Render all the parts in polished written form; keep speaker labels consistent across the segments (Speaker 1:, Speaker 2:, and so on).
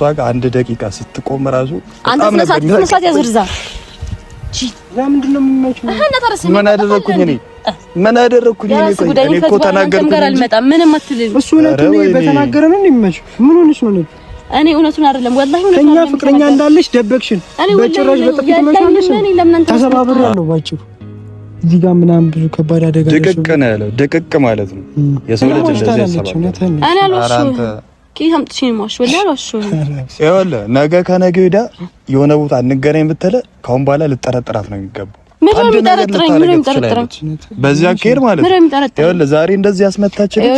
Speaker 1: ቷጋ አንድ ደቂቃ ስትቆም ራሱ
Speaker 2: አንተ መስራት ያዝርዛ
Speaker 3: ለምንድን ነው የምመችው?
Speaker 1: ምን አደረኩኝ እኔ? ምን አደረኩኝ እኔ? እኔ እኮ ተናገርኩኝ
Speaker 2: አልመጣም ምንም አትልም።
Speaker 3: እሱ እውነቱን በተናገረ ነው የሚመችው። ምን ሆነሽ ነው?
Speaker 2: እኔ እውነቱን አይደለም ወላሂ እውነቱን
Speaker 3: ከኛ ፍቅረኛ እንዳለሽ ደበቅሽን። በጭራሽ በጥፊት መሻለሽ። ተሰባብሬያለሁ ባጭሩ። እዚህ ጋር ምናምን ብዙ ከባድ አደጋ
Speaker 1: ድቅቅ ነው ያለው። ድቅቅ ማለት ነው የሰው ልጅ እንደዚህ ያሰባል።
Speaker 2: እኔ አልዋሽም። ከየምጥሽኝ ማሽ ወላሂ አልዋሽም።
Speaker 1: ይኸውልህ ነገ ከነገ ወዲያ የሆነ ቦታ እንገናኝ ብትለ ካሁን በኋላ ልጠረጥራት ነው የሚገባው።
Speaker 2: ምንም ይጠረጥረኝ
Speaker 1: በዚህ አካሄድ ማለት ነው። ይኸውልህ ዛሬ እንደዚህ ያስመታችልኝ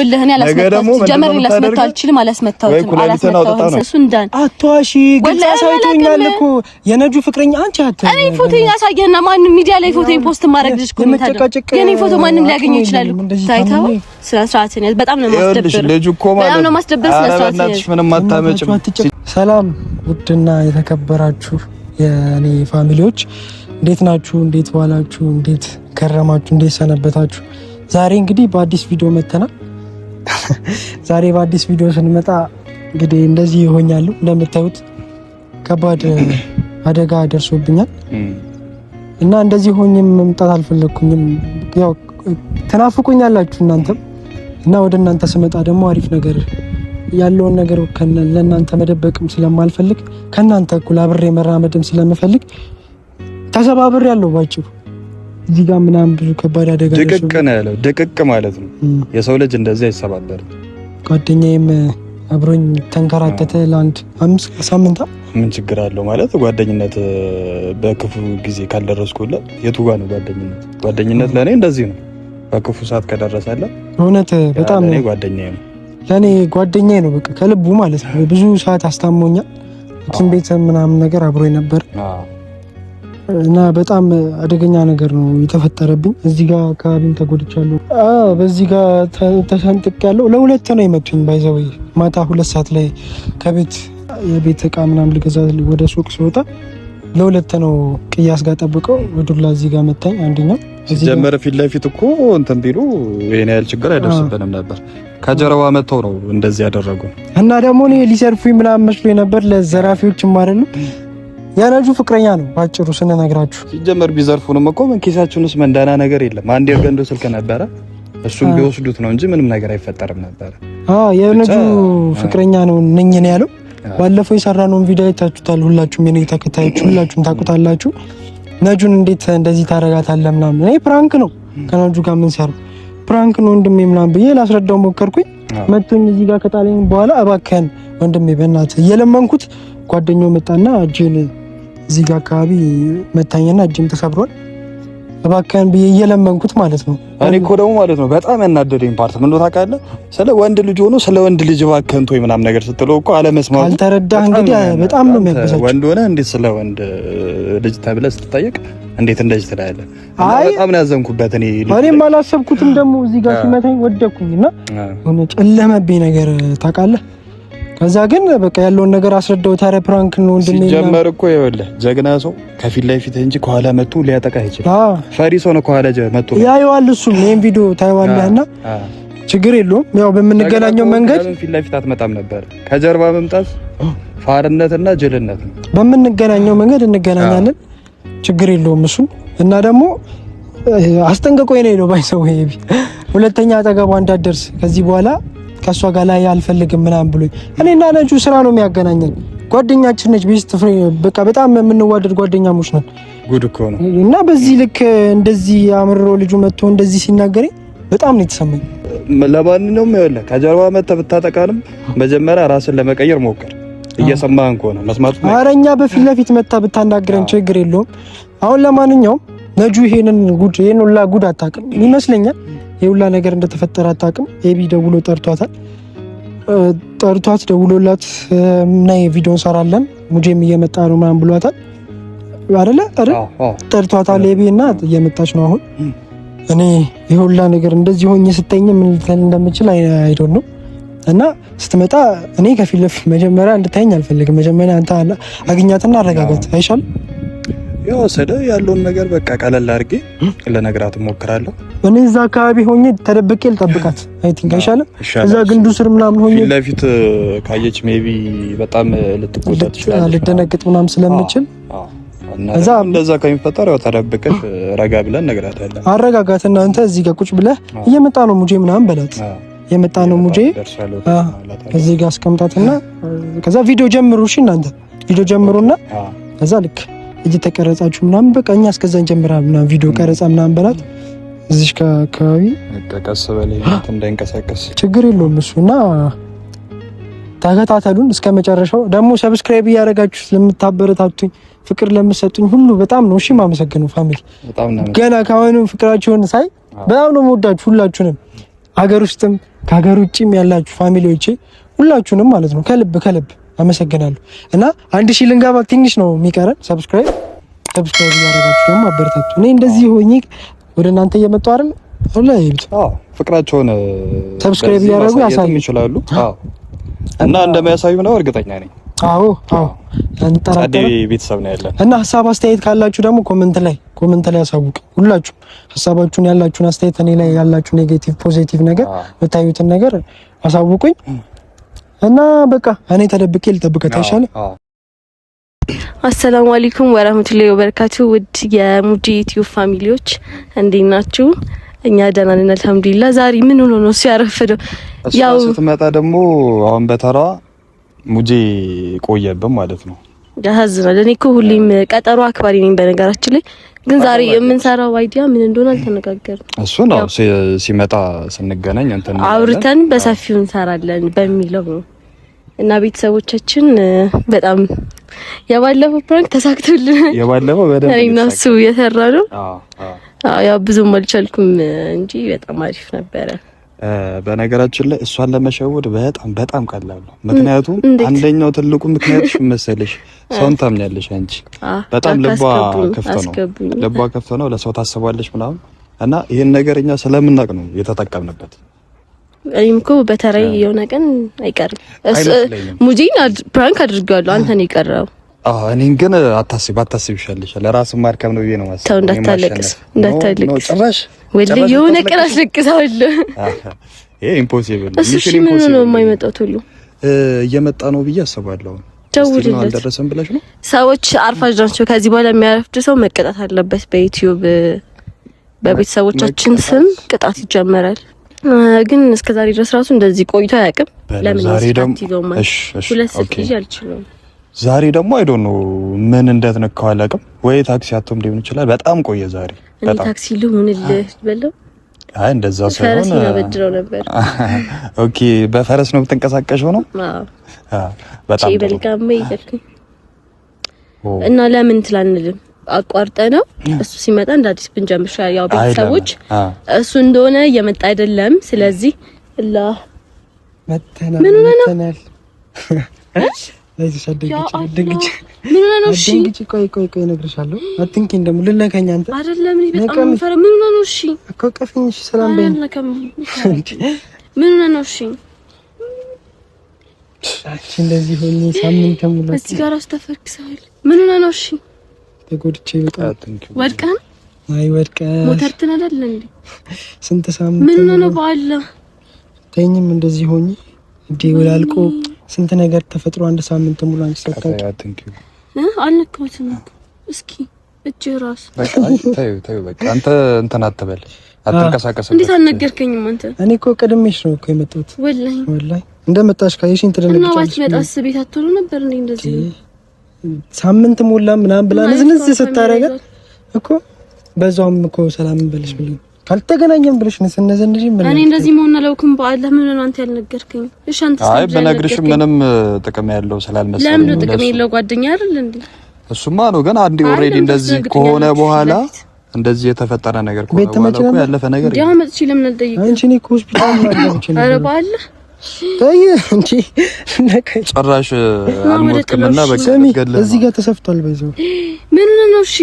Speaker 1: ነገ ደግሞ
Speaker 2: ጀመር ላስመታው አልችልም። አላስመታውም እሱ እንዳን
Speaker 3: አትዋሺ። ግልጽ አሳይቶኛል እኮ የነጁ ፍቅረኛ አንቺ አትይ።
Speaker 2: እኔ ፎቶ ያሳየና ማንም ሚዲያ ላይ ፎቶ ፖስት ማድረግ ልጅ ኮሜንት አድርገው የኔ ፎቶ ማንም ሊያገኘው ይችላል። ታይታው ስራስራት ነው በጣም ነው ማስደብር።
Speaker 1: ልጅ እኮ ማለት
Speaker 2: ነው ማስደብር ስራስራት ነው።
Speaker 1: ምንም አታመጭም።
Speaker 3: ሰላም ውድና የተከበራችሁ የኔ ፋሚሊዎች እንዴት ናችሁ? እንዴት ዋላችሁ? እንዴት ከረማችሁ? እንዴት ሰነበታችሁ? ዛሬ እንግዲህ በአዲስ ቪዲዮ መተናል። ዛሬ በአዲስ ቪዲዮ ስንመጣ እንግዲህ እንደዚህ ይሆኛለሁ። እንደምታዩት ከባድ አደጋ ደርሶብኛል እና እንደዚህ ሆኜም መምጣት አልፈለኩኝም። ያው ተናፍቁኛላችሁ እናንተም እና ወደ እናንተ ስመጣ ደግሞ አሪፍ ነገር ያለውን ነገር ለእናንተ መደበቅም ስለማልፈልግ ከእናንተ እኩል አብሬ መራመድም ስለምፈልግ ተሰባብሬ ያለው ባጭሩ። እዚህ ጋር ምናምን ብዙ ከባድ አደጋ
Speaker 1: ድቅቅ ነው ያለው። ድቅቅ ማለት ነው የሰው ልጅ እንደዚህ አይሰባበርም።
Speaker 3: ጓደኛዬም አብሮኝ ተንከራተተ ለአንድ 5 ሳምንት።
Speaker 1: ምን ችግር አለው ማለት ጓደኝነት በክፉ ጊዜ ካልደረስኩለት የቱ ጋር ነው ጓደኝነት? ጓደኝነት ለኔ እንደዚህ ነው። በክፉ ሰዓት ከደረሰለ
Speaker 3: እውነት በጣም
Speaker 1: ለኔ ጓደኛዬ ነው።
Speaker 3: ለኔ ጓደኛዬ ነው በቃ ከልቡ ማለት ነው። ብዙ ሰዓት አስታሞኛል። ሐኪም ቤት ምናምን ነገር አብሮኝ ነበር እና በጣም አደገኛ ነገር ነው የተፈጠረብኝ። እዚህ ጋር አካባቢን ተጎድቻለሁ። በዚህ ጋር ተሰንጥቅ ያለው ለሁለት ነው የመቱኝ። ባይዘው ማታ 2 ሰዓት ላይ ከቤት የቤት እቃ ምናምን ልገዛ ወደ ሱቅ ስወጣ ለሁለት ነው ቅያስ ጋር ጠብቀው ወዱላ እዚህ ጋር መታኝ። አንደኛው
Speaker 1: ጀመረ ፊት ለፊት እኮ እንትን ቢሉ ይሄን ያህል ችግር አይደርስብንም ነበር። ከጀርባ መተው ነው እንደዚህ ያደረጉ
Speaker 3: እና ደግሞ እኔ ሊሰርፉኝ ምናምን መስሎኝ ነበር። ለዘራፊዎችም አይደለም የነጁ ፍቅረኛ ነው ባጭሩ ስንነግራችሁ።
Speaker 1: ሲጀመር ቢዘርፉንም እኮ ምን ኪሳችሁንስ መንዳና ነገር የለም። አንድ የገንዶ ስልክ ነበረ እሱም ቢወስዱት ነው እንጂ ምንም ነገር አይፈጠርም ነበር።
Speaker 3: የነጁ ፍቅረኛ ነው ነኝ ነው ያለው። ባለፈው የሰራነውን ቪዲዮ አይታችሁታል ሁላችሁም፣ የኔ ተከታዮች ሁላችሁም ታውቁታላችሁ። ነጁን እንዴት እንደዚህ ታረጋታለህ ምናምን። እኔ ፕራንክ ነው ከነጁ ጋር ምን ሰሩ ፕራንክ ነው ወንድሜ ምናምን ብዬ ላስረዳው ሞከርኩኝ። መጥቶኝ እዚህ ጋር ከጣለኝ በኋላ እባክህን ወንድሜ በእናትህ እየለመንኩት ጓደኛው መጣና እጄን እዚህ ጋር አካባቢ መታኛና እጄም ተሰብሯል። እባክህን ብዬ እየለመንኩት ማለት ነው።
Speaker 1: እኔ እኮ ደግሞ ማለት ነው በጣም ያናደደኝ ፓርት ምን ነው ታውቃለህ? ስለ ወንድ ልጅ ሆኖ ስለ ወንድ ልጅ እባክህን ተወኝ ምናምን ነገር ስትለው እኮ አለመስማቱ
Speaker 3: ካልተረዳህ እንግዲህ በጣም ነው የሚያበሳጨው።
Speaker 1: ወንድ ሆነ እንዴት ስለ ወንድ ልጅ ተብለህ ስትጠየቅ እንዴት እንደዚህ ትላለህ? በጣም ነው ያዘንኩበት። እኔም
Speaker 3: አላሰብኩትም ደግሞ እዚህ ጋር ሲመታኝ ወደኩኝና ሆነ ጨለመብኝ ነገር ታውቃለህ። ከዛ ግን በቃ ያለውን ነገር አስረዳው። ታዲያ ፕራንክ ነው እንደኔ
Speaker 1: ሲጀመር እኮ ይኸውልህ ጀግና ሰው ከፊት ለፊት እንጂ ከኋላ መጥቶ ሊያጠቃ ይችላል። ፈሪ ሰው ነው ከኋላ መጥቶ
Speaker 3: ያየዋል። እሱም ይሄን ቪዲዮ ታይዋለህና ችግር የለውም። ያው በምንገናኘው መንገድ
Speaker 1: ፊት ለፊት አትመጣም ነበር። ከጀርባ መምጣት ፋርነትና ጅልነት ነው።
Speaker 3: በምንገናኘው መንገድ እንገናኛለን። ችግር የለውም እሱ እና ደግሞ አስጠንቅቆኝ ነው የሄደው። ባይሰው ይሄ ሁለተኛ አጠገቧ እንዳትደርስ ከዚህ በኋላ ከሷ ጋር ላይ አልፈልግም ምናምን ብሎኝ። እኔና ነጁ ስራ ነው የሚያገናኘን። ጓደኛችን ነች፣ ቤስት ፍሬንድ በቃ በጣም የምንዋደድ ጓደኛሞች ነን።
Speaker 1: ጉድ እኮ ነው
Speaker 3: እና በዚህ ልክ እንደዚህ አምርሮ ልጁ መጥቶ እንደዚህ ሲናገረኝ በጣም ነው የተሰማኝ።
Speaker 1: ለማንኛውም ይኸውልህ ከጀርባ መተህ ብታጠቃንም መጀመሪያ ራስን ለመቀየር ሞክር። እየሰማህን ከሆነ መስማት ነው። ኧረ
Speaker 3: እኛ በፊት ለፊት መታ ብታናግረን ችግር የለውም። አሁን ለማንኛውም ነጁ ይሄን ሁላ ጉድ አታውቅም ይመስለኛል። የሁላ ነገር እንደተፈጠረ አታውቅም። ኤቢ ደውሎ ጠርቷት ደውሎላት ናይ ቪዲዮ እንሰራለን ሙጄም እየመጣ ነው ምናምን ብሏታል አይደለ? ጠርቷታል ኤቢ እና እየመጣች ነው አሁን። እኔ የሁላ ነገር እንደዚህ ሆኜ ስተኝ ምን ልትል እንደምችል አይዶን ነው እና ስትመጣ እኔ ከፊት ለፊት መጀመሪያ እንድታየኝ አልፈልግም። መጀመሪያ አንተ አግኛትና አረጋጋት አይሻልም?
Speaker 1: ያው ያለውን ነገር በቃ ቀለል አድርጌ ለነገራት እሞክራለሁ።
Speaker 3: እኔ እዛ አካባቢ ሆኜ ተደብቄ ልጠብቃት አይ ቲንክ አይሻልም? እዛ ግንዱ ስር ምናምን ሆኜ
Speaker 1: ፊት ለፊት ካየች ሜቢ በጣም ልትቆጣ ትችላለች፣
Speaker 3: ልደነግጥ ምናምን ስለምችል
Speaker 1: እዛ እንደዛ ከሚፈጠር ያው ተደብቀሽ ረጋ ብለን ነግራታለን።
Speaker 3: አረጋጋትና አንተ እዚህ ጋር ቁጭ ብለህ እየመጣ ነው ሙጄ ምናምን በላት። የመጣ ነው ሙጄ እዚህ ጋር አስቀምጣትና ከዛ ቪዲዮ ጀምሩ። እሺ እናንተ ቪዲዮ ጀምሩና ከዛ ልክ እየተቀረጻችሁ ምናምን በቃ እኛ እስከዛን ጀምራለን ምናምን ቪዲዮ ቀረጻ ምናምን በላት። እዚህ አካባቢ
Speaker 1: ቀስ በላይ እንዳይንቀሳቀስ ችግር
Speaker 3: የለውም እሱና ተከታተሉን እስከ መጨረሻው። ደግሞ ሰብስክራይብ እያደረጋችሁ ስለምታበረታቱኝ ፍቅር ለምትሰጡኝ ሁሉ በጣም ነው እሺ ማመሰግነው ፋሚሊ። ገና ካሁኑ ፍቅራችሁን ሳይ በጣም ነው የምወዳችሁ ሁላችሁንም፣ ሀገር ውስጥም ከሀገር ውጭም ያላችሁ ፋሚሊዎቼ ሁላችሁንም ማለት ነው ከልብ አመሰግናለሁ። እና 1000 ልንገባ ትንሽ ነው የሚቀረን። ሰብስክራይብ እያደረጋችሁ ደግሞ አበረታቱ። እኔ እንደዚህ ሆኜ ወደ እናንተ እየመጣሁ አይደል ሁላይብት
Speaker 1: ፍቅራቸውን
Speaker 3: ሰብስክራይብ እያደረጉ ያሳዩ
Speaker 1: ይችላሉ እና እንደሚያሳዩ ነው እርግጠኛ ነኝ።
Speaker 3: አዎ
Speaker 1: አንጠራጠር ቤተሰብ ነው ያለን
Speaker 3: እና ሀሳብ አስተያየት ካላችሁ ደግሞ ኮሜንት ላይ አሳውቁ። ሁላችሁ ሀሳባችሁን ያላችሁን አስተያየት እኔ ላይ ያላችሁ ኔጌቲቭ ፖዚቲቭ ነገር የምታዩትን ነገር አሳውቁኝ እና በቃ እኔ ተደብቄ ልጠብቀት አይሻልም?
Speaker 2: አሰላሙ አለይኩም ወራህመቱላሂ ወበረካቱ። ውድ የሙጂ ዩቲዩብ ፋሚሊዎች እንዴት ናችሁ? እኛ ደህና ነን አልሐምዱሊላህ። ዛሬ ምን ሆኖ ነው ሲያረፍደው? ያው
Speaker 1: ስትመጣ ደግሞ አሁን በተራ ሙጂ ቆየብን ማለት ነው።
Speaker 2: ያሳዝናል። እኔ እኮ ሁሌም ቀጠሮ አክባሪ ነኝ በነገራችን ላይ፣ ግን ዛሬ የምንሰራው አይዲያ ምን እንደሆነ አልተነጋገርንም። እሱ
Speaker 1: ነው ሲመጣ ስንገናኝ እንትን
Speaker 2: አውርተን በሰፊው እንሰራለን በሚለው ነው። እና ቤተሰቦቻችን በጣም የባለፈው ፕራንክ ተሳክቶልን
Speaker 1: የባለፈው በደንብ
Speaker 2: እኔና እሱ እየሰራ ነው። ያው ብዙም አልቻልኩም እንጂ በጣም አሪፍ ነበረ።
Speaker 1: በነገራችን ላይ እሷን ለመሸወድ በጣም ቀላል ነው። ምክንያቱም አንደኛው ትልቁ ምክንያትሽ መሰለሽ ሰውን ታምኛለሽ አንቺ። በጣም ልቧ ክፍት ነው፣ ለሰው ታስባለች ምናምን እና ይሄን ነገር እኛ ስለምናውቅ ነው የተጠቀምንበት።
Speaker 2: እኔም እኮ በተራይ የሆነ ቀን አይቀርም ሙጂን ፕራንክ አድርጋለሁ። አንተ ነው የቀረው።
Speaker 1: እኔን ግን አታስብ ይሻልሻል። ለራስህ ማርከም ነው ብዬ ነው ማለት።
Speaker 2: ተው እንዳታለቅስ ጭራሽ ወልዬ የሆነ ቀን አስለቅሳለሁ።
Speaker 1: ይሄ ኢምፖሲብል
Speaker 2: ሚሽን ምን ነው የማይመጣው ሁሉ
Speaker 1: እየመጣ ነው ብዬ አስባለሁ።
Speaker 2: ደውልለት
Speaker 1: አልደረሰም ብለሽ ነው።
Speaker 2: ሰዎች አርፋጅ ናቸው። ከዚህ በኋላ የሚያረፍድ ሰው መቀጣት አለበት። በዩቲዩብ በቤተሰቦቻችን ስም ቅጣት ይጀመራል። ግን እስከዛሬ ድረስ ራሱ እንደዚህ ቆይቶ አያውቅም። ለምን ይዘው ማለት ሁለት ስልክ ይዤ አልችልም።
Speaker 1: ዛሬ ደግሞ አይ ዶንት ኖ ምን እንደተነካው አላውቅም። ወይ ታክሲ አቶም ሊሆን ይችላል። በጣም ቆየ ዛሬ።
Speaker 2: እኔ ታክሲ ልሁንልህ በለው።
Speaker 1: አይ እንደዛ ሳይሆን
Speaker 2: ፈረስ ነው ነበር።
Speaker 1: ኦኬ በፈረስ ነው የምትንቀሳቀሽው ነው?
Speaker 2: አዎ በጣም ይበልጋም ይልከኝ እና ለምን ትላንልም አቋርጠ ነው እሱ ሲመጣ እንደ አዲስ ብንጀምር ያው ቤተሰቦች እሱ እንደሆነ እየመጣ አይደለም። ስለዚህ አላህ
Speaker 3: መተናል ድንግጭ ምን ነው? እሺ ቆይ እነግርሻለሁ። አትንኪኝ ደግሞ ልነካኝ አንተ
Speaker 2: አይደለም። እኔ በጣም ፈራ ምን ነው? እሺ
Speaker 3: እኮ ቀፍኝሽ ሰላም በይኝ።
Speaker 2: ምን ነው? እሺ
Speaker 3: እንደዚህ ሆኜ ሳምንት ሙሉ
Speaker 2: እዚህ ጋር አስተፈክሳል። ምን ነው? እሺ
Speaker 3: ተጎድቼ በጣም
Speaker 2: ወድቀን
Speaker 3: አይ ወድቀን
Speaker 2: ሞተር ትነዳለህ እንዴ?
Speaker 3: ስንት ሳምንት
Speaker 2: ምን ነው? በአላህ
Speaker 3: ተኝም እንደዚህ ሆኜ እንዴ ወላልቆ ስንት ነገር ተፈጥሮ አንድ ሳምንት ሙሉ አንቺ ሰጣኝ
Speaker 2: አልነካሁትም። እስኪ እጅ ራስ
Speaker 1: በቃ ታዩ በቃ አንተ እንትን አትበል፣ አትንቀሳቀስ።
Speaker 2: እንዴት አልነገርከኝም አንተ?
Speaker 3: እኔ እኮ ቀድሜሽ ነው እኮ የመጣሁት።
Speaker 2: ወላሂ
Speaker 3: እንደመጣሽ ካየሽኝ ትደነግጫለሽ።
Speaker 2: እና መጣስ ቤት አትሆኑ ነበር እንዴ? እንደዚህ
Speaker 3: ሳምንት ሞላ ምናምን ብላ ንዝንዝ ስታረጋ እኮ በዛውም እኮ ሰላም እንበልሽ ብለኝ ካልተገናኘን ብለሽ ነው ስነዘንጂ ምን
Speaker 2: እኔ እንደዚህ መሆን አላውቅም። በአላህ ምን ነው አንተ ያልነገርከኝ? እሺ አንተ
Speaker 1: አይ በነግርሽም ምንም ጥቅም ያለው ስላልመሰለኝ
Speaker 2: ለምን ጥቅም የለው ጓደኛ አይደል እንዴ?
Speaker 1: እሱማ ነው ግን አንዴ ኦሬዲ እንደዚህ ከሆነ በኋላ እንደዚህ የተፈጠረ ነገር ከሆነ በኋላ እኮ ያለፈ ነገር
Speaker 2: ያ መጥቼ ለምን አልጠይቅም?
Speaker 3: አንቺ እኔ ሆስፒታል ማለች ነው።
Speaker 2: ኧረ በአላህ
Speaker 3: ታይ እንጂ
Speaker 1: ጭራሽ አልሞትክምና በቃ ገለ
Speaker 3: እዚህ ጋር ተሰፍቷል። በዛው
Speaker 2: ምን ነው? እሺ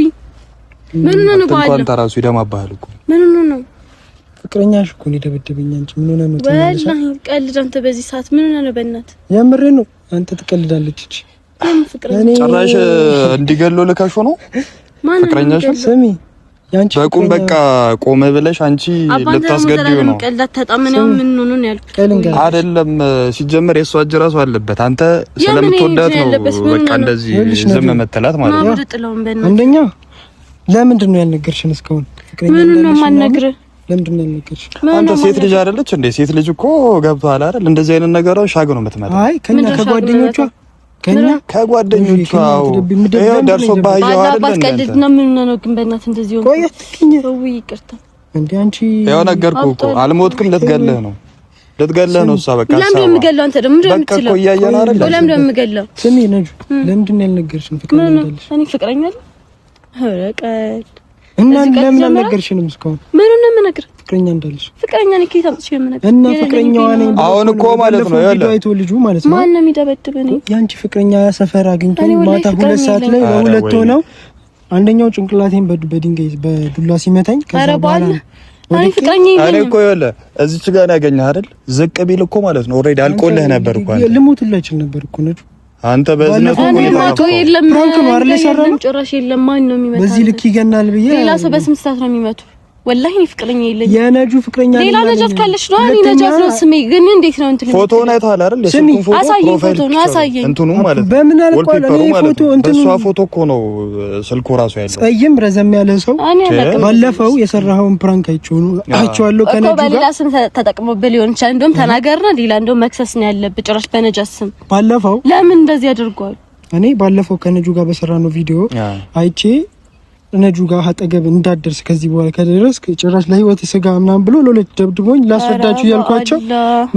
Speaker 2: ምን ነው? በአላህ
Speaker 1: እንኳን ተራሱ ይደማባል እኮ
Speaker 2: ምን ነው?
Speaker 3: ፍቅረኛሽ እኮ ነው የደበደበኝ። አንቺ ምን ሆነ ነው?
Speaker 2: ወላሂ ቀልድ አንተ በዚህ ሰዓት ምን ሆነ ነው? በእናትህ
Speaker 3: የምሬ ነው። አንተ ትቀልዳለች እቺ
Speaker 2: ፍቅረኛ
Speaker 1: ጭራሽ እንዲገለው ልከሽው ነው ፍቅረኛሽ።
Speaker 3: ስሚ ያንቺ
Speaker 1: በቁም በቃ ቆመ ብለሽ አንቺ ልታስገድዩ ነው።
Speaker 2: ቀልዳት ተጣመነው ምን ሆኖ ነው ያልኩት
Speaker 1: አይደለም። ሲጀመር የሷ እጅ ራሱ አለበት። አንተ ስለምትወዳት ነው በቃ እንደዚህ ዝም መተላት ማለት ነው።
Speaker 3: አንደኛ ለምንድን ነው ያልነገርሽን እስካሁን? ፍቅረኛ
Speaker 2: ምን ነው ማንነግርህ?
Speaker 3: ለምንድን ነው ያልነገርሽ?
Speaker 1: አንተ ሴት ልጅ አይደለች እንዴ? ሴት ልጅ እኮ ገብቶሃል አይደል? እንደዚህ አይነት ነገሮች ሻግ ነው የምትመጣው።
Speaker 3: አይ ከጓደኞቿ
Speaker 1: ከጓደኞቿ ይሄው ደርሶብህ ያው አይደል?
Speaker 2: ባስቀልድ ነው ምን ነው ግን በእናትህ እንደዚህ ሆነ።
Speaker 3: ቆይ አትክኝ
Speaker 2: ነው ይቅርታ
Speaker 3: እንዴ አንቺ
Speaker 1: ያው ነገርኩህ እኮ አልሞትክም። ልትገለህ ነው እሷ በቃ
Speaker 2: ለምን እንደምገለው አንተ ደግሞ ምንድን ነው የምትለው? ለምን እንደምገለው
Speaker 3: ስሚ ነጁ ለምንድን ነው ያልነገርሽን? ፍቅረኛ እንዳለሽ
Speaker 2: እኔ ፍቅረኛ አይደል? ኧረ
Speaker 3: እና ለምን አልነገርሽንም እስካሁን?
Speaker 2: ምን ነው የምነግርህ?
Speaker 3: ፍቅረኛ እንዳለሽ
Speaker 2: ፍቅረኛ ነኝ ከየት አምጥቼ የምነግርህ?
Speaker 3: እና ፍቅረኛዋ ነኝ
Speaker 1: አሁን እኮ ማለት ነው ያለው
Speaker 3: አይቶ ልጁ ማለት ነው።
Speaker 2: ማን ነው የሚደበድበኝ?
Speaker 3: ያንቺ ፍቅረኛ ሰፈር አግኝቶ ማታ 2 ሰዓት ላይ በሁለት ሆነው አንደኛው ጭንቅላቴን በድንጋይ በዱላ ሲመታኝ ከዛ በኋላ
Speaker 2: እኔ ፍቅረኛ
Speaker 1: እኔ እኮ ይኸውልህ እዚች ጋር ነው ያገኘህ አይደል? ዝቅ ቢል እኮ ማለት ነው ኦልሬዲ አልቆልህ ነበር እኮ አንተ
Speaker 3: ልሞትልህ እችል ነበር እኮ ነጭ
Speaker 1: አንተ በዝነቱ
Speaker 2: ነው የለም
Speaker 3: ፕራንክ ነው አይደል የሰራነው?
Speaker 2: ጭራሽ የለም። ማን ነው የሚመታው?
Speaker 3: በዚህ ልክ ይገናል ብዬ
Speaker 2: ሌላ ሰው በስንት ሰዓት ነው የሚመቱ? ወላሂ እኔ ፍቅረኛ የለኝም።
Speaker 3: የነጁ ፍቅረኛ
Speaker 2: ሌላ ነጃት ካለሽ ነው እኔ ነጃት ነው ስሜ። ግን እንዴት ነው እንትን
Speaker 1: ፎቶ ነው አይተሃል አይደል? የስልኩን ፎቶ ፕሮፋይል
Speaker 2: አሳየኝ።
Speaker 1: እንትኑ ማለት ነው
Speaker 3: በምን አልቋል? እኔ ፎቶ እንትኑ
Speaker 1: እሷ ፎቶ እኮ ነው ስልኩ ራሱ ያለው።
Speaker 3: ጸይም ረዘም ያለ ሰው ባለፈው የሰራኸውን ፕራንክ አይቼዋለሁ ከነጁ ጋር።
Speaker 2: ሌላ ስም ተጠቅሞብህ ሊሆን ይችላል። እንደውም ተናገርና ሌላ እንደውም መክሰስ ነው ያለብህ ጭራሽ በነጃት ስም።
Speaker 3: ባለፈው
Speaker 2: ለምን እንደዚህ አድርጓል?
Speaker 3: እኔ ባለፈው ከነጁ ጋር በሰራነው ቪዲዮ አይቼ ነጁ ጋር አጠገብ እንዳደርስ ከዚህ በኋላ ከደረስክ ጭራሽ ለህይወት ስጋ ምናምን ብሎ ለሁለት ደብድቦኝ ላስረዳችሁ ያልኳቸው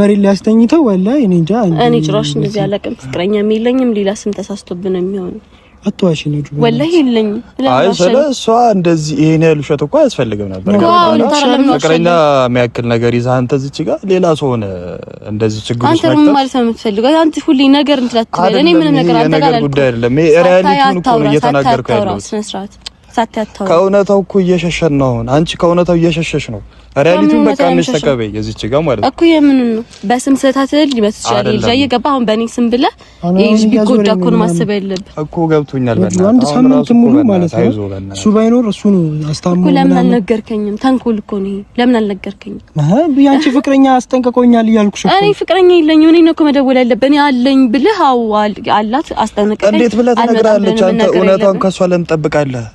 Speaker 3: መሬት ላይ አስተኝተው ወላሂ እኔ እንጃ።
Speaker 2: እኔ ጭራሽ እንደዚህ አላውቅም። ፍቅረኛም የለኝም። ሌላ ስም ተሳስቶብን ነው የሚሆነው።
Speaker 3: አትዋሺ ነጁ
Speaker 2: ወላሂ የለኝም።
Speaker 1: አይ ስለሷ እንደዚህ ይሄን ያህል ውሸት እኮ አያስፈልግም ነበር። ፍቅረኛ የሚያክል ነገር ይዘህ አንተ እዚች ጋር ሌላ ሰው ሆነ እንደዚህ ችግር ውስጥ
Speaker 2: አንተ ምን ማለት ነው የምትፈልገው? አንተ ሁሌ ነገር እንትላትበል። እኔ ምንም ነገር አንተ ጋር አልኩ
Speaker 1: ጉዳይ አይደለም። ይሄ ሪያሊቲውን እኮ ነው እየተናገርኩ ያለው።
Speaker 2: ሳትያታው
Speaker 1: ከእውነታው እኮ እየሸሸን ነው። አንቺ ከእውነታው እየሸሸሽ ነው። ሪያሊቲውን በቃ አንሽ ተቀበይ። እዚች ጋር ማለት
Speaker 2: እኮ የምን ነው በስም ስህተት ሊመት ይችላል። ልጅ እየገባ አሁን በእኔ ስም ብለህ ይሄ ቢጎዳ እኮ ነው ማሰብ ያለብህ
Speaker 1: እኮ። ገብቶኛል።
Speaker 3: በእናትህ አንድ ሳምንት ሙሉ ማለት ነው እሱ ባይኖር እሱ ነው አስታምሞ።
Speaker 2: ለምን አልነገርከኝም? ተንኮል እኮ ነው። ለምን አልነገርከኝም?
Speaker 3: ያንቺ ፍቅረኛ አስጠንቀቆኛል እያልኩሽ እኮ።
Speaker 2: እኔ ፍቅረኛ የለኝም። እኔ ነው እኮ መደወል ያለብህ። እኔ አለኝ ብለህ አላት አስጠንቀቀኝ።
Speaker 1: እንዴት ብለህ ትነግራለች? አንተ እውነታውን ከሷ ለምን ትጠብቃለህ?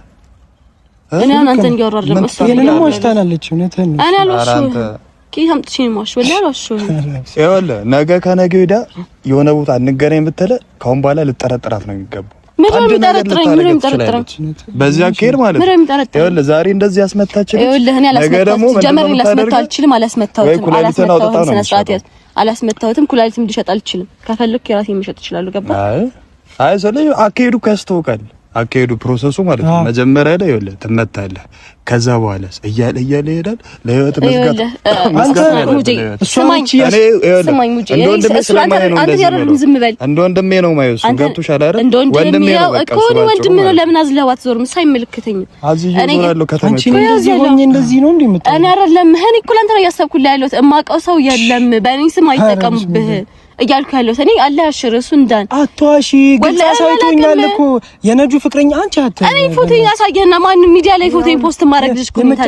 Speaker 2: እኔ አንተን እያወራሁ ነው መስሎኝ።
Speaker 3: እኔ ነው አሽታናለች። እውነትህን ነው።
Speaker 2: እኔ አልዋሽሁም። ከየት አምጥቼ ነው የማዋሽው? ወላሂ አልዋሽሁም።
Speaker 1: ይኸውልህ ነገ ከነገ ወዲያ የሆነ ቦታ እንገናኝ ብትለው ከአሁን በኋላ ልጠረጥራት ነው የሚገባው።
Speaker 2: ምንም የሚጠረጥረኝ
Speaker 1: በዚህ አካሄድ ማለት ነው። ይኸውልህ ዛሬ እንደዚህ ያስመታችልኝ፣ ነገ ደግሞ
Speaker 2: ጀመር ላስመታው አልችልም። አላስመታሁትም። ኩላሊትም እንዲሸጥ አልችልም። ከፈለኩ የራሴ የሚሸጥ ይችላል። ገባ?
Speaker 1: አይ ስለዚህ አካሄዱ ያስታውቃል። አካሄዱ ፕሮሰሱ ማለት ነው። መጀመሪያ ላይ ይኸውልህ ትመታለህ። ከዛ በኋላ እያለ ይሄዳል። ለህይወት መስጋት እንደ ወንድሜ ነው ማየው። እሱ ገብቶሻል አይደል? ወንድሜ ነው በቃ
Speaker 2: ወንድሜ ነው። ለምን አዝለዋት ዞርም ሳይመለከተኝ
Speaker 1: እኔ ዞራለሁ። ከተመቸኝ
Speaker 3: እንደዚህ ነው እንደምትል
Speaker 2: እኔ አይደለም እኔ እኮ ላንተ ነው ያሰብኩልህ ያለሁት። እማውቀው ሰው የለም በእኔ ስም አይጠቀምብህ እያልኩ ያለሁት እኔ አላህ ያሽርሱ እንዳን
Speaker 3: አትዋሺ። ግልጽ አሳይቶኛል እኮ የነጁ ፍቅረኛ አንቺ አትዋሺ።
Speaker 2: እኔ ፎቶ ያሳየና ማንም ሚዲያ ላይ ፎቶ ፖስት ማድረግ ልጅ ኮሜንት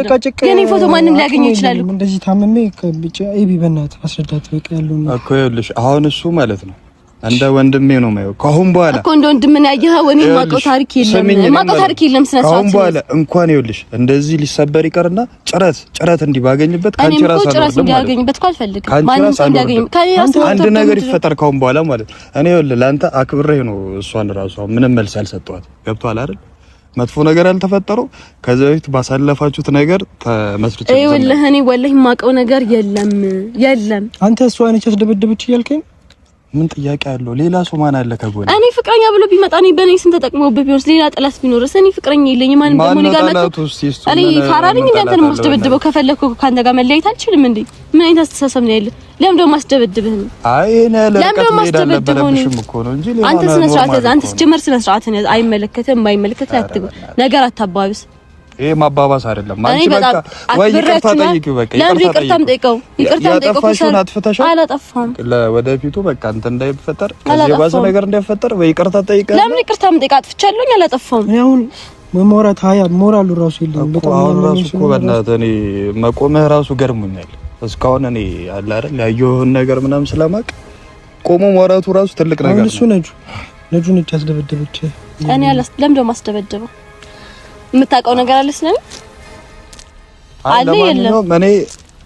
Speaker 2: የኔ ፎቶ ማንም ሊያገኘው ይችላል።
Speaker 3: እንደዚህ ታመሜ ከብቻ ኤቢ በእናትህ አስረዳት በቃ ያለው
Speaker 1: እኮ ይኸውልሽ አሁን እሱ ማለት ነው እንደ ወንድሜ ነው ማየው። ከአሁን በኋላ
Speaker 2: እኮ እንደ ወንድም ነው ያየኸው። እኔ ማውቀው ታሪክ የለም ስነ ስርዓት።
Speaker 1: ከአሁን በኋላ እንኳን ይኸውልሽ እንደዚህ ሊሰበር ይቀርና ጭረት እንዲህ ባገኝበት ካንቺ ራስ አለ
Speaker 2: ጭረት እንዲያገኝበት እኮ አልፈልግም። ማንም ሰው እንዲያገኝ
Speaker 1: አንድ ነገር ይፈጠር ከአሁን በኋላ ማለት እኔ ይኸውልህ ለአንተ አክብሬ ነው እሷን ራሷ ምንም መልስ አልሰጠኋት። ገብቶሃል አይደል? መጥፎ ነገር ያልተፈጠረው ከዚህ በፊት ባሳለፋችሁት ነገር ተመስርቼ ነው።
Speaker 2: ይኸውልህ እኔ ወላሂ ማውቀው ነገር የለም።
Speaker 3: አንተ እሷ ነች ያስደበደበች እያልከኝ
Speaker 1: ምን ጥያቄ አለው? ሌላ ሰው ማን አለ ከጎን?
Speaker 2: እኔ ፍቅረኛ ብሎ ቢመጣ እኔ በእኔ ስም ተጠቅመውብህ ቢሆንስ ሌላ ጠላት ቢኖርስ? እኔ ፍቅረኛ የለኝም። ማን ደግሞ እኔ ጋር መጥቶ እኔ ፋራልኝ እንዴ አንተን ማስደበድበው? ከፈለኩ ካንተ ጋር መለያየት አልችልም እንዴ? ምን አይነት አስተሳሰብ ነው ያለ? ለምን ደግሞ ማስደበድብህ ነው?
Speaker 1: አይ እኔ ለቀጥ ሄዳለብሽም እኮ ነው እንጂ
Speaker 2: አንተ ስነ ስርዓት አንተ ስትጀምር ስነ ስርዓትን አይመለከትም። የማይመለከት ነገር አታባብስ።
Speaker 1: ይሄ ማባባስ አይደለም። አንቺ በቃ ወይ ይቅርታ ጠይቂው። በቃ
Speaker 2: ይቅርታም ጠይቀው
Speaker 1: ያጠፋሽውን አጥፍተሻል።
Speaker 2: አላጠፋም።
Speaker 1: ለወደፊቱ በቃ እንት እንዳይፈጠር ከዚህ ባሰ ነገር እንዳይፈጠር ወይ ይቅርታ ጠይቀህ።
Speaker 2: ለምን ይቅርታም ጠይቀህ? አጥፍቻለሁ፣ አላጠፋም።
Speaker 3: እኔ አሁን መሞራት ሀያ ሞራሉ ራሱ የለም።
Speaker 1: በጣም ራሱ እኮ በእናትህ እኔ መቆምህ ራሱ ገርሞኛል። እስካሁን እኔ አለ አይደል ያየሁን ነገር ምናምን ስለማቅ ቆሞ ማውራቱ ራሱ ትልቅ ነገር ነው። እሱ ነጁን እጭ ያስደበደበች
Speaker 2: እኔ ለምን ደሞ ማስደበደበው የምታውቀው ነገር አለ ስለምን አለ የለም።
Speaker 1: እኔ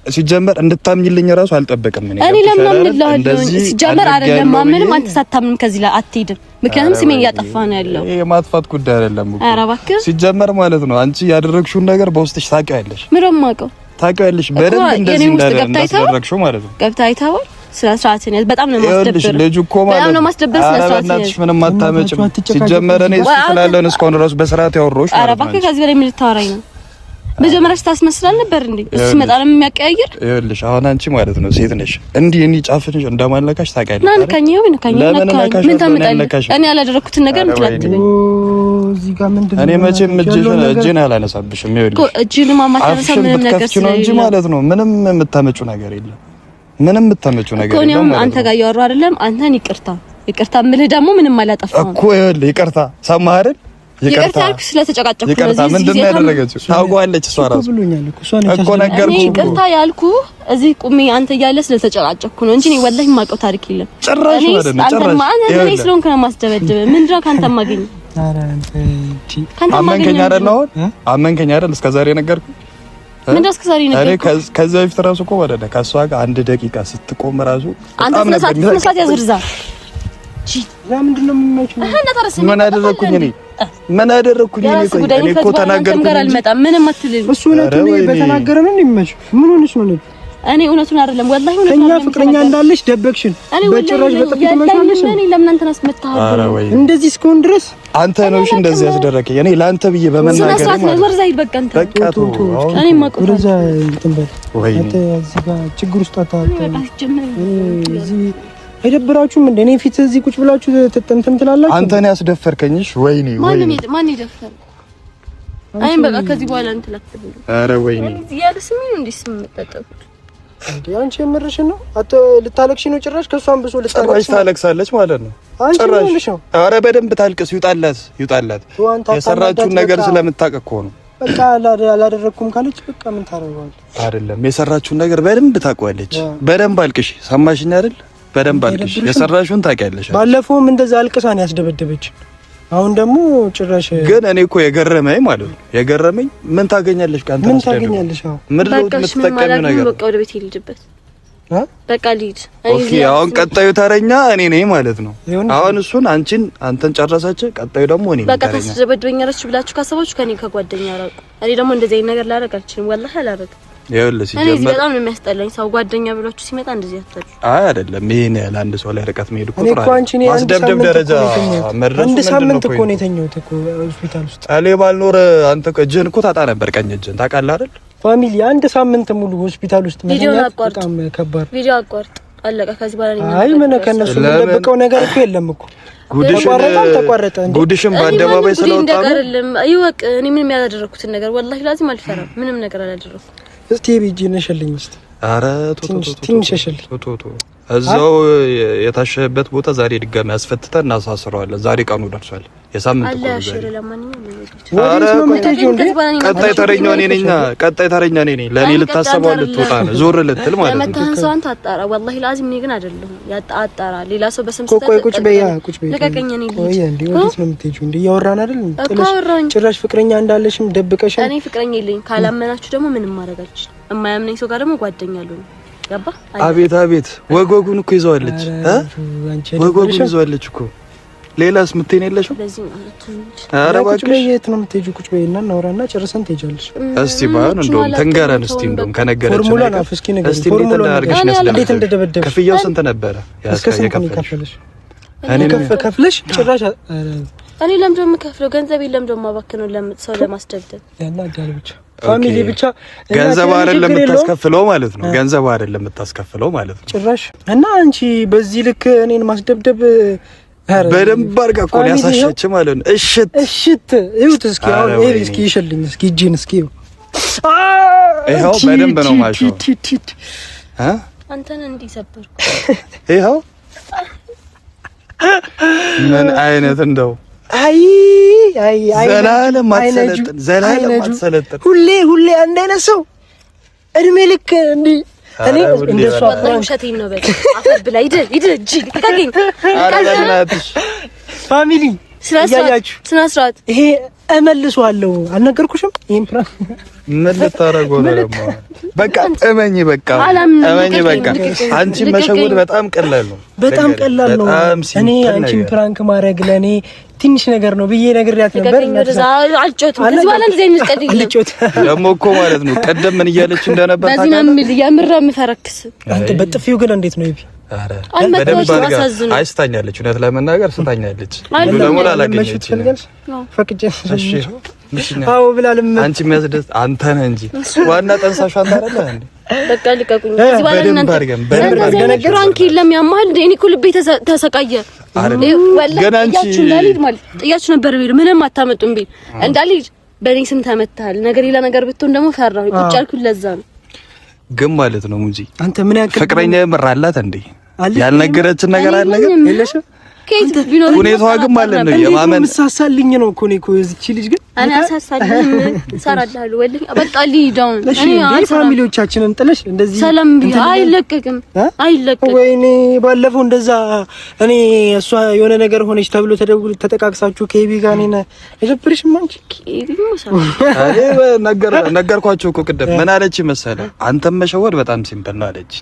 Speaker 1: ሲጀመር እንድታምኝልኝ ራሱ አልጠበቅም።
Speaker 2: እኔ ለምን አምንልሃለሁ? ሲጀመር አይደለም ማምንም አንተ ሳታምንም ከዚህ ላይ አትሄድም። ምክንያቱም ስሜን እያጠፋ ነው ያለው።
Speaker 1: ይሄ ማጥፋት ጉዳይ አይደለም እኮ።
Speaker 2: ኧረ እባክህ
Speaker 1: ሲጀመር ማለት ነው አንቺ ያደረግሽውን ነገር በውስጥሽ ታውቂያለሽ።
Speaker 2: ምንም ማውቀው
Speaker 1: ታውቂያለሽ በደንብ እንደዚህ እንዳደረግሽው ማለት ነው። ገብታ አይታወል ስራስራትን ያዝ በጣም ነው ማስደበር። ልጅ እኮ ማለት ነው ማስደበር ስራስራትን ያዝ ምንም አታመጭም። ሲጀመር እኔ እሱ ስላለን እስካሁን ራሱ በስርዓት ያወራሁሽ ማለት ነው። ኧረ እባክህ ከዚህ በላይ ምን ልታወራኝ ነው? መጀመሪያ ስታስመስላል ነበር እንዴ? እሱ ሲመጣ ነው የሚያቀያየር። ይኸውልሽ አሁን አንቺ ማለት ነው ሴት ነሽ። እንዲህ እኔ ጫፍንሽ እንደማለካሽ ታውቂያለሽ። ና ነካኝ ምን ታመጣለሽ? እኔ ያላደረኩትን ነገር ምትላትበኝ
Speaker 3: እዚህ ጋር ምንድነው?
Speaker 1: እኔ መቼም እጄን አላነሳብሽም። ይኸውልሽ
Speaker 2: እጄን ማማታነሳ ምንም ነገር
Speaker 1: ነው እንጂ ማለት ነው ምንም የምታመጪው ነገር የለም። ምንም የምታመጪው ነገር የለም።
Speaker 2: እኮ አንተ ጋር እያወራሁ አይደለም። አንተን ይቅርታ የምልህ ደግሞ ምንም አላጠፋሁም
Speaker 1: እኮ። ይኸውልህ ይቅርታ ሰማህ አይደል?
Speaker 2: ይቅርታ ያልኩህ ስለተጨቃጨኩ ነው።
Speaker 1: ይቅርታ ምንድን ነው ያደረገችው? ታውቀዋለች እሷ ራሱ እኮ ነገርኩህ።
Speaker 2: ይቅርታ ያልኩህ እዚህ ቁሜ አንተ እያለ ስለተጨቃጨኩ ነው እንጂ እኔ ወላሂ የማውቀው ታሪክ የለም።
Speaker 1: ጭራሽ ማለት ነው ጭራሽ
Speaker 2: እኔ ስለሆንክ ነው የማስደበድብህ። ምንድን ነው ካንተ የማገኘው?
Speaker 1: አመንከኝ አይደል? አሁን አመንከኝ አይደል? እስከ ዛሬ ነገርኩህ።
Speaker 2: ምን ደስ ከዛሬ ነገርኩህ።
Speaker 1: እኔ ከዛ በፊት ራሱ እኮ ማለት ነው ከእሷ ጋር አንድ ደቂቃ ስትቆም ራሱ
Speaker 2: አንተ መስራት ያዝርዛል።
Speaker 3: ለምንድን ነው የምመጪው?
Speaker 1: ምን አደረኩኝ እኔ? ምን አደረኩኝ እኔ? እኔ እኮ ተናገርኩኝ እንጂ
Speaker 2: አልመጣም። ምንም አትልም።
Speaker 3: እሱ እውነቱን በተናገረ ነው የሚመጪው። ምን ሆነሽ ነው?
Speaker 2: እኔ እውነቱን አይደለም ወላሂ እውነቱን
Speaker 3: እኛ ፍቅረኛ እንዳለሽ ደበቅሽን። በጭራሽ በጥፊ ተመታለሽ።
Speaker 2: እኔ ለምን አንተን አስመታኸው?
Speaker 3: እንደዚህ እስከሆን ድረስ
Speaker 1: አንተ ነው እሺ እንደዚህ ያስደረከኝ። እኔ ላንተ ብዬ በመናገር
Speaker 2: ነው ወርዛ ይበቃ እንተ እኔ ማቆም
Speaker 3: ወርዛ እንትን አንተ እዚህ ጋር ችግር ውስጥ እዚህ አይደብራችሁም? እንደ እኔ ፊት እዚህ ቁጭ ብላችሁ ተጠንተን ትላላችሁ።
Speaker 1: አንተ ነው ያስደፈርከኝሽ። ወይኔ
Speaker 2: ማን ይደፈር? አይም በቃ ከዚህ በኋላ እንትን ላትበሉ።
Speaker 1: ኧረ ወይኔ
Speaker 2: ያለስም ነው እንዴ ስም መጣጣው
Speaker 3: እንዴ? አንቺ የምርሽ ነው? ልታለቅሽ ነው? ጭራሽ ከሷን ብሶ
Speaker 1: ልታለቅሽ ታለቅሳለች ማለት ነው። ጭራሽ ኧረ በደንብ ታልቅስ። ይውጣላት የሰራችውን ነገር ስለምታውቅ እኮ ነው።
Speaker 3: በቃ አላደረኩም ካለች በቃ ምን ታረጋለች?
Speaker 1: አይደለም የሰራችውን ነገር በደንብ ታውቀዋለች። በደንብ አልቅሽ። ሰማሽኝ አይደል? በደንብ አልቅሽ። የሰራሽውን ታውቂያለሽ።
Speaker 3: ባለፈውም እንደዛ አልቅሳን ያስደበደበች። አሁን ደግሞ ጭራሽ
Speaker 1: ግን እኔ እኮ የገረመኝ ማለት ነው የገረመኝ ምን ታገኛለሽ? ካንተ
Speaker 3: ምን ታገኛለሽ? አዎ
Speaker 1: ምድር የምትጠቀሚው ነገር
Speaker 2: በቃ ወደ ቤት ሄድበት። በቃ ሊድ
Speaker 1: ኦኬ። አሁን ቀጣዩ ተረኛ እኔ ነኝ ማለት ነው። አሁን እሱን አንተን ጨረሰች። ቀጣዩ ደግሞ እኔ ነኝ።
Speaker 2: በቃ ታስደበድበኛለች ብላችሁ ካሰባችሁ ከኔ ከጓደኛ አራቁ። እኔ ደግሞ እንደዚህ አይነት ነገር ላደርግ አልችልም። ወላሂ አላደርግም።
Speaker 1: ይኸውልህ
Speaker 2: ሲጀመር እኔ በጣም ነው የሚያስጠላኝ ሰው ጓደኛ ብሏችሁ ሲመጣ እንደዚህ አትበሉ።
Speaker 1: አይ አይደለም ይሄን ያህል አንድ ሰው ላይ ርቀት መሄድ እኮ ጥሩ አይደለም። ማስደብደብ ደረጃ መድረሱ
Speaker 3: አንድ ሳምንት እኮ ነው የተኛሁት እኮ ሆስፒታል ውስጥ።
Speaker 1: እኔ ባልኖር አንተ እጅህን እኮ ታጣ ነበር፣ ቀኝ እጅህን ታውቃለህ አይደል?
Speaker 3: ፋሚሊ አንድ ሳምንት ሙሉ ሆስፒታል ውስጥ መተኛት በጣም ከባድ።
Speaker 2: ቪዲዮ አቋርጥ አለቀ። ከዚህ በኋላ ነው
Speaker 3: አይ ምን ከነሱ የምደብቀው ነገር እኮ የለም እኮ። ተቋረጠ እንዴ?
Speaker 1: ጉድሽም በአደባባይ ስለወጣ ነው።
Speaker 2: ይወቅ እኔ ምንም ያላደረኩትን ነገር ወላሂ ላዚም አልፈራም። ምንም ነገር አላደረኩም።
Speaker 3: እስቲ ቢጂ ነሽልኝ እስቲ።
Speaker 1: አረ
Speaker 3: ትንሽ ነሽል
Speaker 1: እዛው የታሸበት ቦታ ዛሬ ድጋሚ አስፈትተን እናሳስረዋለን። ዛሬ ቀኑ ደርሷል። የሳምንት
Speaker 2: አለ አሽር ለማንኛውም
Speaker 1: ቀጣይ ተረኛው እኔ ነኝ። ቀጣይ ተረኛ እኔ ነኝ። ለኔ ልታሰበው ልትወጣ ነው ዞር ልትል ማለት ነው።
Speaker 2: ለመታን ሰው አንተ አጣራ ወላሂ ላዚም እኔ ግን አይደለም አጣራ ሌላ ሰው በስም
Speaker 3: ቆይ ቁጭ በይ
Speaker 2: ለቀቀኝ። እኔ
Speaker 3: ቆይ እንዴ ወዲስ ነው የምትሄጂው? እንዴ እያወራን አይደል? ጭራሽ ፍቅረኛ እንዳለሽም ደብቀሽ።
Speaker 2: እኔ ፍቅረኛ የለኝም። ካላመናችሁ ደግሞ ምንም ማድረግ አልችልም። የማያምነኝ ሰው ጋር ደግሞ ጓደኛ አሉኝ። ገባ?
Speaker 1: አቤት ወጎጉን እኮ ይዘዋለች ወጎጉን ይዘዋለች እኮ። ሌላስ ምትሄን የለሽም?
Speaker 3: ኧረ እባክሽ የት ነው የምትሄጂው? ቁጭ በይና እናውራና ጨርሰን ትሄጃለሽ።
Speaker 1: እስቲ ባይሆን እንደውም ተንገረን እስቲ እንደውም ከነገረች
Speaker 3: ፎርሙላን አፍስኪ ነገር ፎርሙላን
Speaker 1: አድርገሽ
Speaker 3: እንዴት እንደደበደብሽ።
Speaker 1: ክፍያው ስንት ነበረ?
Speaker 3: ያስከፈልሽ እኔ ከፍለሽ ጭራሽ
Speaker 2: እኔ ለምን ደሞ የምከፍለው ገንዘብ የለም ደሞ ማባከነው ሰው ለማስደብደብ
Speaker 3: ያናዳል። ብቻ ፋሚሊ ብቻ
Speaker 1: ገንዘብ አይደለም የምታስከፍለው ማለት ነው። ገንዘብ አይደለም የምታስከፍለው ማለት ነው ጭራሽ።
Speaker 3: እና አንቺ በዚህ ልክ እኔን ማስደብደብ
Speaker 1: በደንብ አድርጋ እኮ ነው ያሳሸች ማለት ነው። እሽት ይሁት እስኪ አሁን እስኪ ይሽልኝ እስኪ እጂን እስኪ ይሄው በደንብ ነው ማሽው
Speaker 2: አንተን እንዲሰበርኩ
Speaker 1: ይሄው ምን አይነት እንደው ዘላለም አትሰለጥን።
Speaker 3: ሁሌ አንድ አይነት ሰው እድሜ ልክ እንዲህ እኔ እንደሷ
Speaker 2: ሸቴን ነው በቃ አፈር ብላ ሂድ እጂ ታገኝ
Speaker 3: ፋሚሊ ስነ ስርዓት ይሄ እመልሰዋለሁ። አልነገርኩሽም? ይሄን ፕራንክ
Speaker 1: ምን ልታረገው ነው ደግሞ? በቃ እመኝ በቃ አንቺን መሸወድ በጣም ቀላል ነው።
Speaker 3: በጣም ቀላል ነው። እኔ አንቺን ፕራንክ ማድረግ ለኔ ትንሽ ነገር ነው ብዬ ነግሬያት ነበር።
Speaker 2: አልጮትም ከዚህ በኋላ እንደዚህ አይነት ቀድ
Speaker 3: አልጮት
Speaker 1: ደግሞ እኮ ማለት ነው። ቀደም ምን እያለች እንደነበር
Speaker 2: ታውቃለህ? በዚህ ነው የምልህ የምራም ፈረክስ
Speaker 3: አንተ በጥፊው ግን እንዴት ነው ይቢ
Speaker 1: አይስታኛለች። እውነት ለመናገር ስታኛለች። ደግሞ ላላገኘች
Speaker 3: አዎ ብላልም
Speaker 1: አንቺ የሚያስደስት አንተ ነህ እንጂ ዋና ጠንሳሽ አንተ አይደለህ እንዴ?
Speaker 2: በቃ ልቀቁኝ። እዚህ ባለ እናንተ ፍራንክ የለም ያማል። እኔ እኮ ልቤ ተሰቃየ።
Speaker 1: ግን አንቺ
Speaker 2: እንዳልሄድ ማለት ጥያችሁ ነበር ቢል ምንም አታመጡም ቢል እንዳልሄድ በእኔ ስም ተመታል። ነገር ሌላ ነገር ብትሆን ደግሞ ፈራሁ። ቁጭ ያልኩት ለዛ ነው።
Speaker 1: ግን ማለት ነው ሙጂ
Speaker 3: አንተ ምን ያክል
Speaker 1: ፍቅረኛ ምራላት እንዴ? ያልነገረችን ነገር አለ ግን
Speaker 3: የለሽም።
Speaker 1: ሁኔታዋ ግን ማለት ነው የማመን
Speaker 3: ምሳሳልኝ ነው እኮ ነው እዚች ልጅ ግን
Speaker 2: እኔ አሳሳልኝ ሰራዳለሁ ወልኝ በቃ ሊዳውን
Speaker 3: እኔ ፋሚሊዎቻችንን ጥለሽ እንደዚህ
Speaker 2: ሰላም አይለቀቅም።
Speaker 3: ወይኔ ባለፈው እንደዛ እኔ እሷ የሆነ ነገር ሆነች ተብሎ ተጠቃቅሳችሁ ከኤቢ ጋር እኔ አይደብርሽም? አንቺ
Speaker 1: ነገርኳቸው እኮ ቅድም ምን አለች መሰለህ? አንተም መሸወር በጣም ሲምፕል ነው አለች።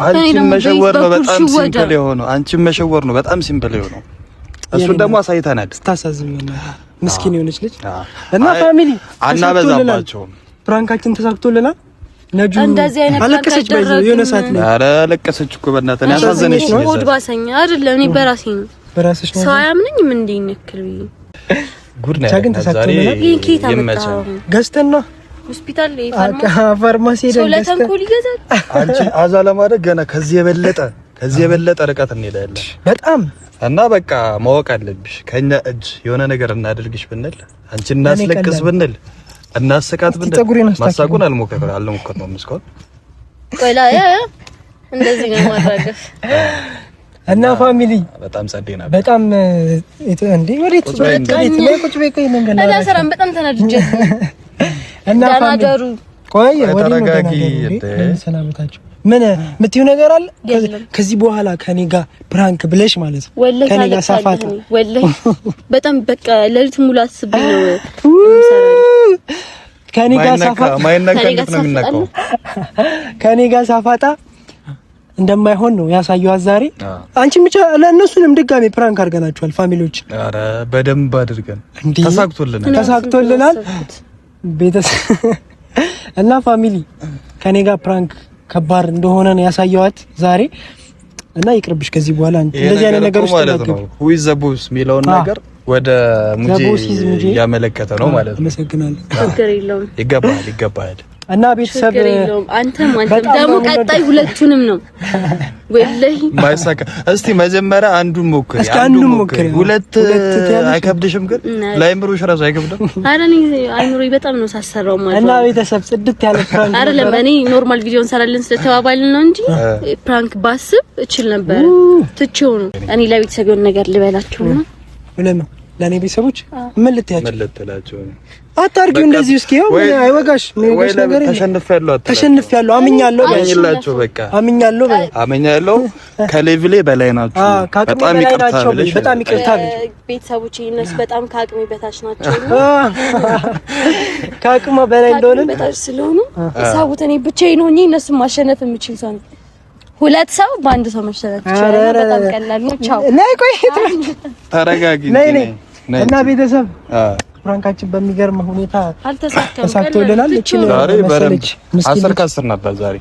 Speaker 1: አንቺም መሸወር ነው በጣም ሲምፕል የሆነው አንቺም መሸወር ነው በጣም ሲምፕል የሆነው እሱን ደግሞ አሳይተናል።
Speaker 3: ታሳዝኝና ምስኪን የሆነች ልጅ እና ፋሚሊ
Speaker 1: አናበዛባቸው።
Speaker 3: ፕራንካችን ተሳክቶልናል። ነጁ
Speaker 2: እንደዚህ አይነት
Speaker 3: አለቀሰች ባይዘው የሆነ ሰዓት ላይ
Speaker 1: ኧረ አለቀሰች እኮ በእናትህ ያሳዘነች ነው።
Speaker 2: ወድ ባሰኛ አይደለም እኔ በራሴ ነው
Speaker 3: በራስሽ ነው።
Speaker 2: ሰው አያምነኝም እንዴ ነክል
Speaker 1: ጉድ ነው
Speaker 3: ዛሬ ተሳክቶልናል።
Speaker 2: ይመቻው
Speaker 3: ገዝተን ነው
Speaker 2: ሆስፒታል ላይ
Speaker 3: ፋርማሲ
Speaker 2: ሄደን ለተንኮል ይገዛል።
Speaker 1: አንቺ አዛ ለማድረግ ገና ከዚህ የበለጠ ርቀት እንሄዳለን
Speaker 3: በጣም
Speaker 1: እና በቃ ማወቅ አለብሽ። ከኛ እጅ የሆነ ነገር እናድርግሽ ብንል አንቺ እናስለቅስ ብንል እናስቃት ብንል ማሳቁን አልሞከርነውም እስካሁን።
Speaker 2: ቆይላ እንደዚህ ነው ማድረግ
Speaker 3: እና ፋሚሊ
Speaker 1: በጣም ጸዴና
Speaker 3: በጣም እንዴ ወዴት ቁጭ በይ መንገድ
Speaker 2: አላ ሰላም በጣም ተናድጄ
Speaker 3: እና ፋሚሊ ቆይ
Speaker 1: ተረጋጊ።
Speaker 3: ሰላምታችሁ ምን የምትይው ነገር አለ ከዚህ በኋላ ከኔ ጋር ፕራንክ ብለሽ ማለት ነው? ከኔ ጋር ሳፋት
Speaker 2: ወላሂ በጣም በቃ ለሊት ሙሉ አስቤ ነው
Speaker 3: ከኔ ጋር ሳፋት ከኔ ጋር ሳፋታ እንደማይሆን ነው ያሳየዋት ዛሬ። አንቺ ብቻ ለእነሱንም ድጋሜ ፕራንክ አድርገናቸዋል ፋሚሊዎች።
Speaker 1: ኧረ በደንብ አድርገን ተሳክቶልናል ቤተሰብ እና ፋሚሊ ከኔ ጋር ፕራንክ ከባድ እንደሆነ ነው ያሳየዋት ዛሬ እና ይቅርብሽ ከዚህ በኋላ እንደዚህ አይነት ነገር ውስጥ ነው who is the boss የሚለውን ነገር ወደ ሙጂ ያመለከተ ነው ማለት ነው።
Speaker 3: አመሰግናለሁ።
Speaker 2: ችግር የለውም
Speaker 1: ይገባል
Speaker 3: እና ቤተሰብ
Speaker 2: አንተም ደግሞ ቀጣይ ሁለቱንም ነው ወላሂ
Speaker 1: ማይሳካ። እስቲ መጀመሪያ አንዱን ሞክሪ። ሁለት አይከብድሽም? ግን ለአይምሮሽ ራሱ አይከብድም?
Speaker 2: ኧረ እኔ አይምሮዬ በጣም ነው ሳሰራው ማለት
Speaker 3: እና ቤተሰብ ጽድት ያለ ፕራንክ
Speaker 2: አይደለም። እኔ ኖርማል ቪዲዮ እንሰራለን ስለተባባልን ነው እንጂ ፕራንክ ባስብ እችል ነበር። ትቼው ነው እኔ ለቤተሰብ የሆነ ነገር ልበላቸው ነው
Speaker 3: ለምን ለኔ ቤተሰቦች ምን
Speaker 1: ልትላቸው
Speaker 3: አታርጊው እንደዚህ እስኪ ያው አይወጋሽ ነገር ተሸንፌያለሁ
Speaker 1: አመኛለሁ ከሌቭሌ በላይ ናቸው። በጣም
Speaker 3: ይቅርታ
Speaker 2: ቤተሰቦቼ እነሱ በጣም ከአቅሜ በታች ናቸው።
Speaker 3: ከአቅማ በላይ እንደሆነ
Speaker 2: በታች ስለሆነ ሳቡት እኔ ብቻዬን ሆኜ እነሱን ማሸነፍ የምችል ሰው ነኝ። ሁለት ሰው በአንድ ሰው መሸነፍ ይችላል። በጣም ቀላል ነው። ቻው
Speaker 3: ነይ ቆይ
Speaker 1: ተረጋጊ
Speaker 3: ነይ እና ቤተሰብ ፕራንካችን በሚገርም ሁኔታ ተሳክቶልናል። እቺ ነው
Speaker 1: ዛሬ በረንች 10 ከ10 ነበር ዛሬ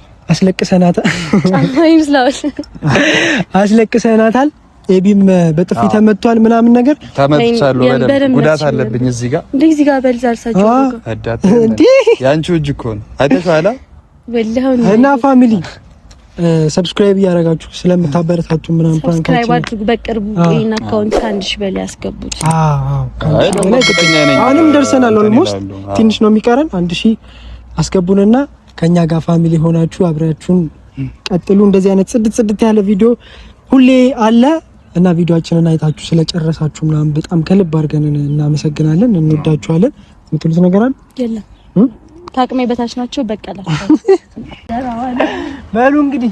Speaker 3: አስለቅሰናታል። ኤቢም በጥፊ ተመቷል ምናምን ነገር
Speaker 1: ተመትቻለሁ። በደንብ ጉዳት አለብኝ እዚህ ጋር
Speaker 2: በልዛልሳቸው
Speaker 1: እንዴ ያንቺ እጅ እኮ ነው አይተሻላ
Speaker 2: ወላሂ
Speaker 3: እና ፋሚሊ ሰብስክራይብ እያደረጋችሁ ስለምታበረታቱ ምናምን ፕራንካችን
Speaker 2: ሰብስክራይብ አድርጉ። በቅርቡ ይሄን አካውንት ከ1000 በላይ ያስገቡት።
Speaker 3: አሁንም ደርሰናል። ኦልሞስት ትንሽ ነው የሚቀረን። 1000 አስገቡንና ከኛ ጋር ፋሚሊ ሆናችሁ አብራችሁን ቀጥሉ። እንደዚህ አይነት ጽድት ያለ ቪዲዮ ሁሌ አለ። እና ቪዲዮአችንን አይታችሁ ስለጨረሳችሁ ምናምን በጣም ከልብ አድርገን እናመሰግናለን። እንወዳችኋለን። የምትሉት ነገር አለ?
Speaker 2: የለም ታቅሜ በታች ናቸው። በቃ በሉ እንግዲህ